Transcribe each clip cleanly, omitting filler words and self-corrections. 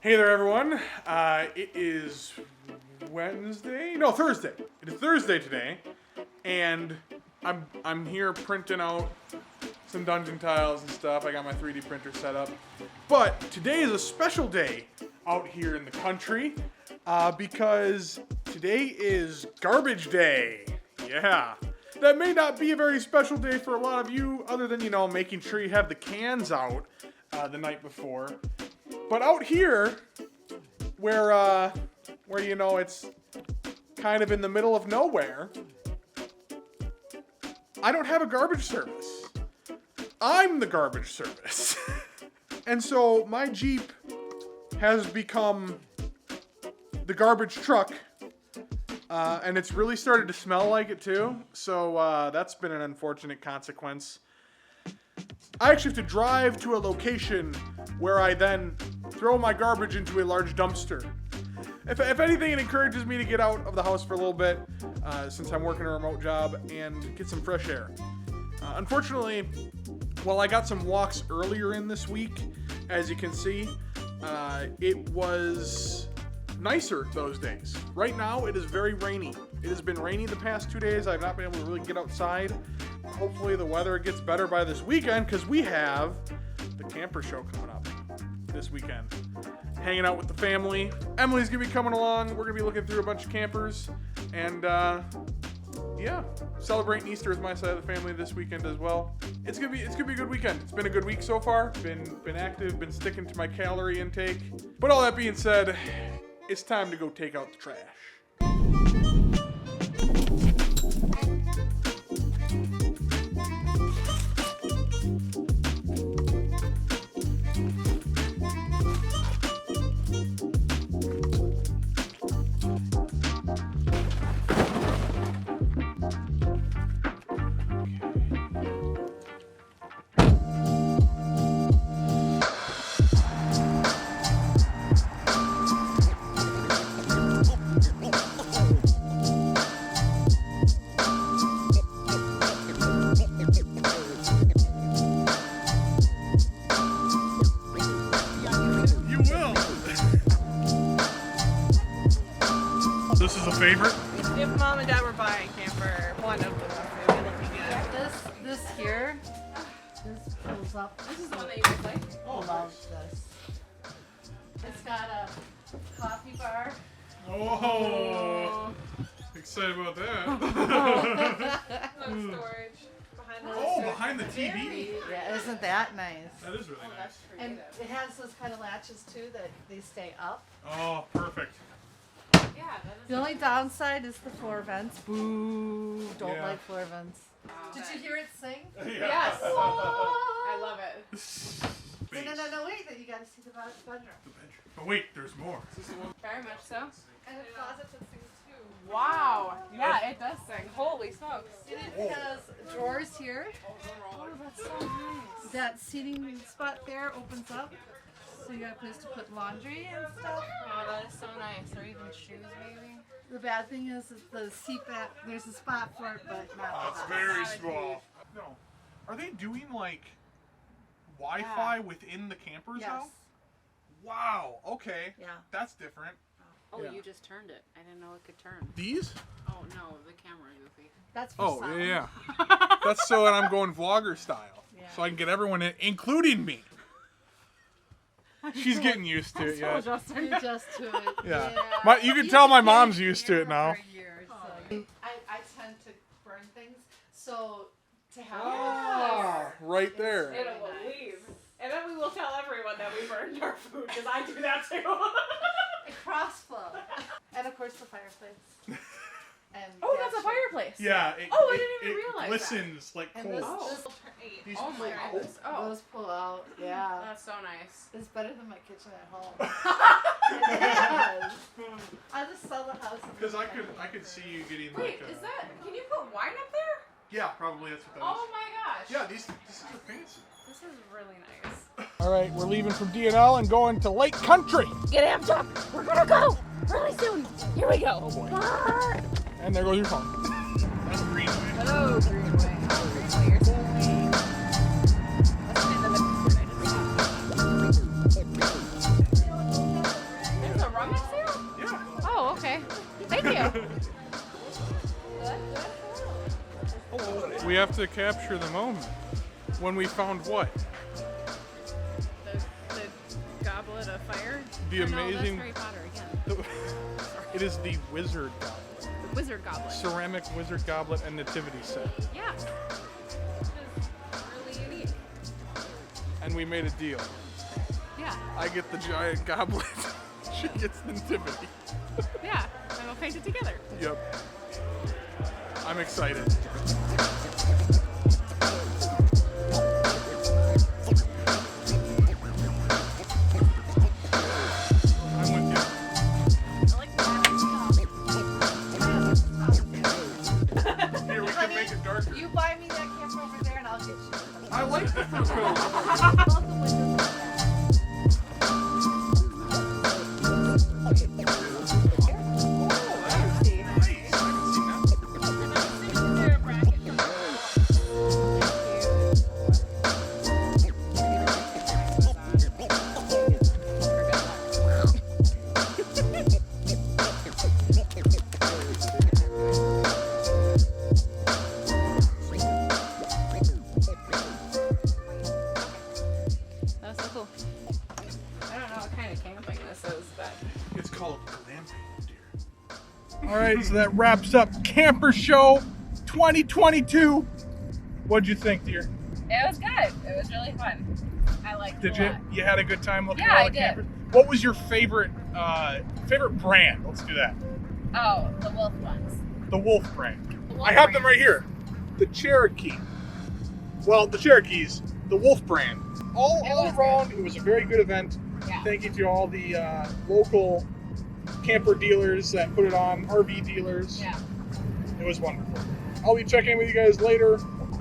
Hey there, everyone. It is Thursday. It is Thursday today, and I'm here printing out some dungeon tiles and stuff. I got my 3D printer set up. But today is a special day out here in the country because today is Garbage Day. Yeah. That may not be a very special day for a lot of you, other than, making sure you have the cans out the night before. But out here, where it's kind of in the middle of nowhere, I don't have a garbage service. I'm the garbage service. And so my Jeep has become the garbage truck. And it's really started to smell like it too. So that's been an unfortunate consequence. I actually have to drive to a location where I then throw my garbage into a large dumpster. If anything, it encourages me to get out of the house for a little bit, since I'm working a remote job, and get some fresh air. Unfortunately, while I got some walks earlier in this week, as you can see, it was nicer those days. Right now, it is very rainy. It has been rainy the past 2 days. I've not been able to really get outside. Hopefully the weather gets better by this weekend, because we have the camper show coming up this weekend. Hanging out with the family. Emily's gonna be coming along. We're gonna be looking through a bunch of campers, and celebrating Easter with my side of the family this weekend as well. It's gonna be a good weekend. It's been a good week so far. Been active. Been sticking to my calorie intake. But all that being said, it's time to go take out the trash. This is a favorite? If Mom and Dad were buying a camper, one of them would be looking good. This here, this pulls up. This is the one that you would like? Oh, love this. It's got a coffee bar. Oh, excited about that. Storage behind the Behind the TV. Yeah, isn't that nice? That is really nice. And it has those kind of latches too that they stay up. Oh, perfect. Yeah, that is The only downside is the floor vents. Boo! Don't Yeah. like floor vents. Did you hear it sing? Yes. I love it. No, wait, you gotta see the bedroom. Oh wait, there's more. Very much so. And a closet that sings too. Wow. Yeah, it does sing. Holy smokes. And it has drawers here. Oh, that's so nice. That seating spot there opens up. So you got a place to put laundry and stuff. Oh, that is so nice. Or even shoes, maybe. The bad thing is the seat back, there's a spot for it, but not It's very small. No. Are they doing like Wi-Fi within the campers Yes. though? Wow. Okay. Yeah. That's different. Oh, Yeah. you just turned it. I didn't know it could turn. These? Oh no, the camera, Goofy. That's for Oh, sound. yeah. That's so that I'm going vlogger style. Yeah. So I can get everyone in, including me. She's getting used to it, yeah. You adjust to it. Yeah. You can tell my mom's used to it now. For years, so. I tend to burn things, so to have Oh, right there. It'll leave. And then we will tell everyone that we burned our food, because I do that too. a crossflow, and of course the fireplace. And Oh, that's a fireplace. Yeah. I didn't even realize that. glistens like And coal. this These Oh my coal. goodness. Oh, those pull out. Yeah, that's so nice. it's better than my kitchen at home. It is. I just sell the house. and Because then I could see you getting Wait, like is that? Can you put wine up there? Yeah, probably that's what that Oh is. my gosh. Yeah, these are fancy. This is really nice. All right, we're leaving from DNL and going to Lake Country. Get amped up! We're gonna go really soon. Here we go. Oh boy. And there goes your phone. That's Greenway. Hello, Greenway. Oh, Greenway, you're so late. That's in the We have to capture the moment when we found what? The goblet of fire? The Or no, amazing... that's Harry Potter again. It is the wizard goblet. The wizard goblet. Ceramic wizard goblet and nativity set. Yeah. Which is really unique. And we made a deal. Yeah. I get the giant goblet. She gets the nativity. Yeah. And we'll paint it together. Yep. I'm excited. I'm with you. I like Here, we can make it darker. You buy me that camera over there and I'll get you. I like the fruit bowl. Both the windows are bad. That's so cool. I don't know what kind of camping this is, but It's called glamping, dear. All right, so that wraps up Camper Show 2022. What'd you think, dear? it was good. It was really fun. I liked it Did a you? lot. You had a good time looking Yeah, at all I the did. campers? What was your favorite brand? Let's do that. Oh, the wolf ones. The Wolf brand. The wolf I have them brand. right here. The Cherokee. Well, the Cherokees, the Wolf brand. All was around, it was a very good event. Yeah. Thank you to all the local camper dealers that put it on, RV dealers. Yeah. It was wonderful. I'll be checking in with you guys later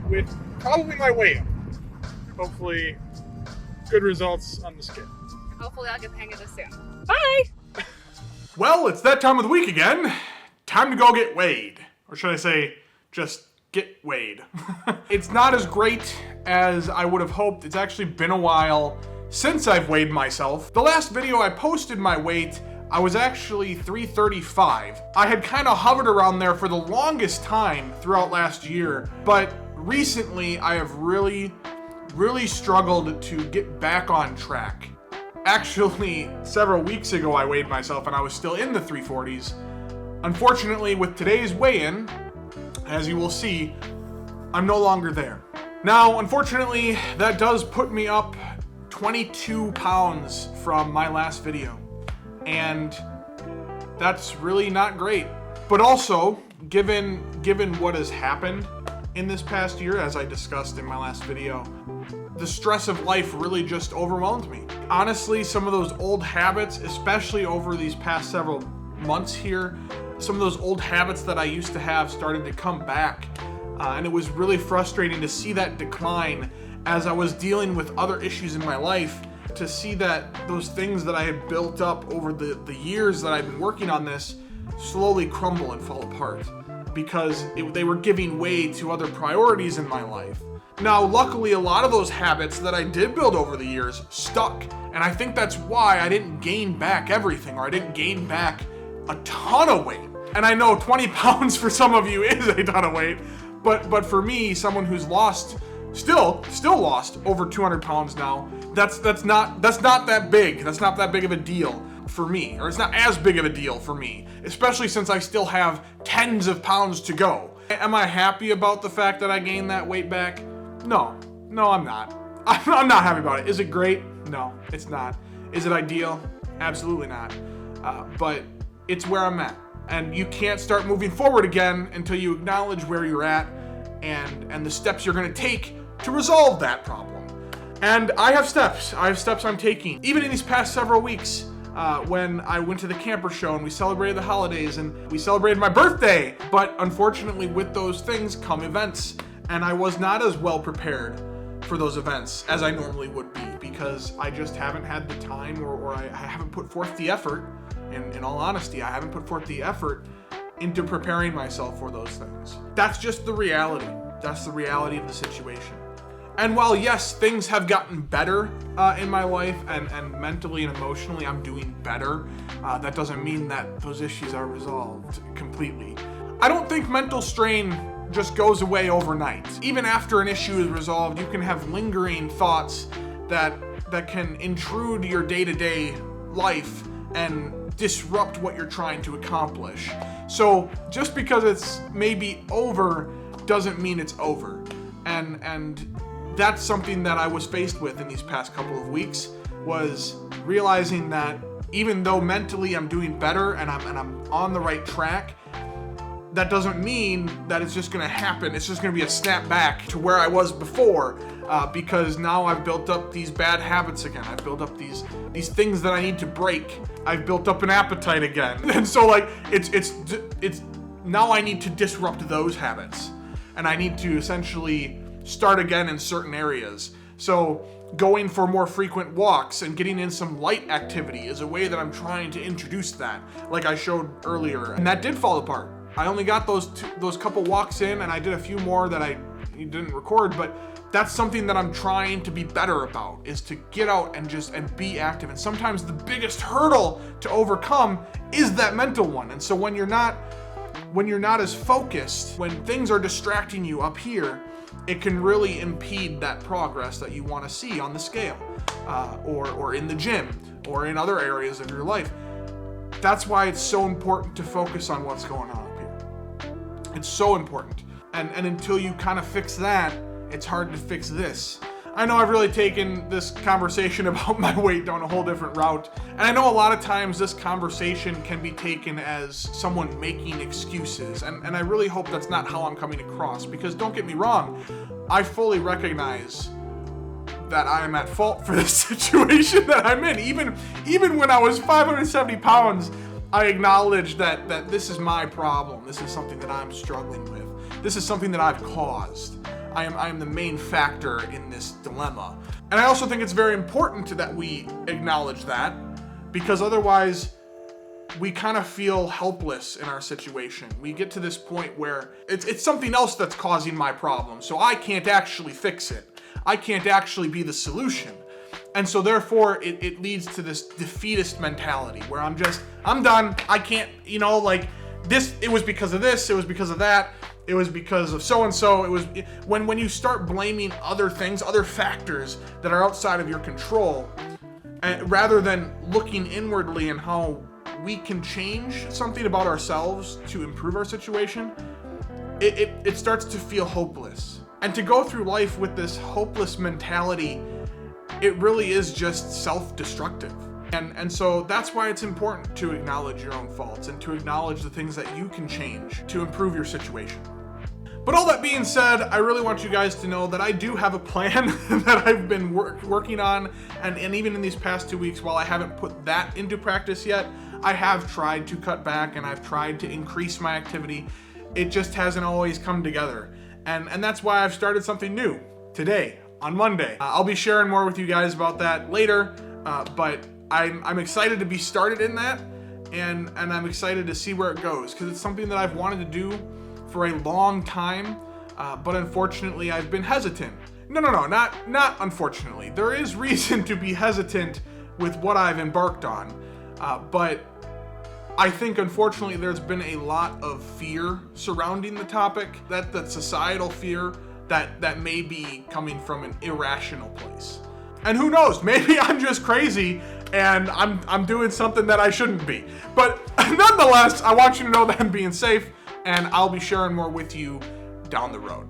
with probably my weigh-in. Hopefully, good results on the scale. Hopefully I'll get the hang of this soon. Bye! Well, it's that time of the week again. Time to go get weighed. Or should I say, just get weighed. It's not as great as I would have hoped. It's actually been a while since I've weighed myself. The last video I posted my weight, I was actually 335. I had kind of hovered around there for the longest time throughout last year, but recently I have really struggled to get back on track. Actually, several weeks ago I weighed myself and I was still in the 340s. Unfortunately, with today's weigh-in, as you will see, I'm no longer there. Now, unfortunately, that does put me up 22 pounds from my last video. And that's really not great. But also, given what has happened in this past year, as I discussed in my last video, the stress of life really just overwhelmed me. Honestly, some of those old habits, especially over these past several months here, some of those old habits that I used to have started to come back. And it was really frustrating to see that decline as I was dealing with other issues in my life, to see that those things that I had built up over the years that I've been working on this slowly crumble and fall apart because they were giving way to other priorities in my life. Now, luckily, a lot of those habits that I did build over the years stuck, and I think that's why I didn't gain back everything, or I didn't gain back a ton of weight. And I know 20 pounds for some of you is a ton of weight, but for me, someone who's still lost over 200 pounds now, that's not that big. That's not that big of a deal for me, or it's not as big of a deal for me, especially since I still have tens of pounds to go. Am I happy about the fact that I gained that weight back? No, I'm not. I'm not happy about it. Is it great? No, it's not. Is it ideal? Absolutely not. But it's where I'm at. And you can't start moving forward again until you acknowledge where you're at and the steps you're going to take to resolve that problem. And I have steps. I'm taking. Even in these past several weeks, when I went to the camper show and we celebrated the holidays and we celebrated my birthday. But unfortunately, with those things come events. And I was not as well prepared for those events as I normally would be, because I just haven't had the time, or I haven't put forth the effort. In all honesty, I haven't put forth the effort into preparing myself for those things. That's just the reality. That's the reality of the situation. And while, yes, things have gotten better in my life, and mentally and emotionally I'm doing better, that doesn't mean that those issues are resolved completely. I don't think mental strain just goes away overnight. Even after an issue is resolved, you can have lingering thoughts that can intrude your day-to-day life and disrupt what you're trying to accomplish. So just because it's maybe over doesn't mean it's over. And that's something that I was faced with in these past couple of weeks, was realizing that even though mentally I'm doing better and I'm on the right track, that doesn't mean that it's just gonna happen. It's just gonna be a snap back to where I was before, because now I've built up these bad habits again. I've built up these things that I need to break. I've built up an appetite again. And so like, it's now I need to disrupt those habits. And I need to essentially start again in certain areas. So going for more frequent walks and getting in some light activity is a way that I'm trying to introduce that, like I showed earlier. And that did fall apart. I only got those couple walks in, and I did a few more that I didn't record, but that's something that I'm trying to be better about, is to get out and be active. And sometimes the biggest hurdle to overcome is that mental one. And so when you're not as focused, when things are distracting you up here, it can really impede that progress that you want to see on the scale, or in the gym, or in other areas of your life. That's why it's so important to focus on what's going on up here. It's so important. And until you kind of fix that, it's hard to fix this. I know I've really taken this conversation about my weight down a whole different route. And I know a lot of times this conversation can be taken as someone making excuses. And I really hope that's not how I'm coming across, because don't get me wrong, I fully recognize that I am at fault for this situation that I'm in. Even when I was 570 pounds, I acknowledge that this is my problem. This is something that I'm struggling with. This is something that I've caused. I am the main factor in this dilemma. And I also think it's very important that we acknowledge that, because otherwise we kind of feel helpless in our situation. We get to this point where it's something else that's causing my problem, so I can't actually fix it. I can't actually be the solution. And so therefore it leads to this defeatist mentality where I'm done. I can't, like this, it was because of this, it was because of that. It was because of so-and-so. It was when you start blaming other things, other factors that are outside of your control, rather than looking inwardly and how we can change something about ourselves to improve our situation, it starts to feel hopeless. And to go through life with this hopeless mentality, it really is just self-destructive. And so that's why it's important to acknowledge your own faults and to acknowledge the things that you can change to improve your situation. But all that being said, I really want you guys to know that I do have a plan that I've been working on, and even in these past 2 weeks, while I haven't put that into practice yet, I have tried to cut back and I've tried to increase my activity. It just hasn't always come together. And that's why I've started something new today, on Monday. I'll be sharing more with you guys about that later, but I'm excited to be started in that, and I'm excited to see where it goes, because it's something that I've wanted to do for a long time, but unfortunately I've been hesitant. Not unfortunately. There is reason to be hesitant with what I've embarked on, but I think unfortunately there's been a lot of fear surrounding the topic, that societal fear that may be coming from an irrational place. And who knows, maybe I'm just crazy and I'm doing something that I shouldn't be. But nonetheless, I want you to know that I'm being safe, and I'll be sharing more with you down the road.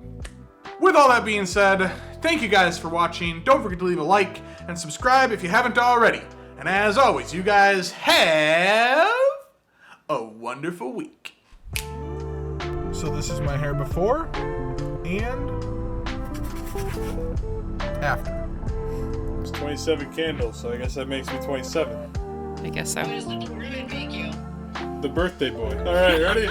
With all that being said, thank you guys for watching. Don't forget to leave a like and subscribe if you haven't already. And as always, you guys have a wonderful week. So this is my hair before and after. It's 27 candles, so I guess that makes me 27. I guess so. The birthday boy. All right, ready?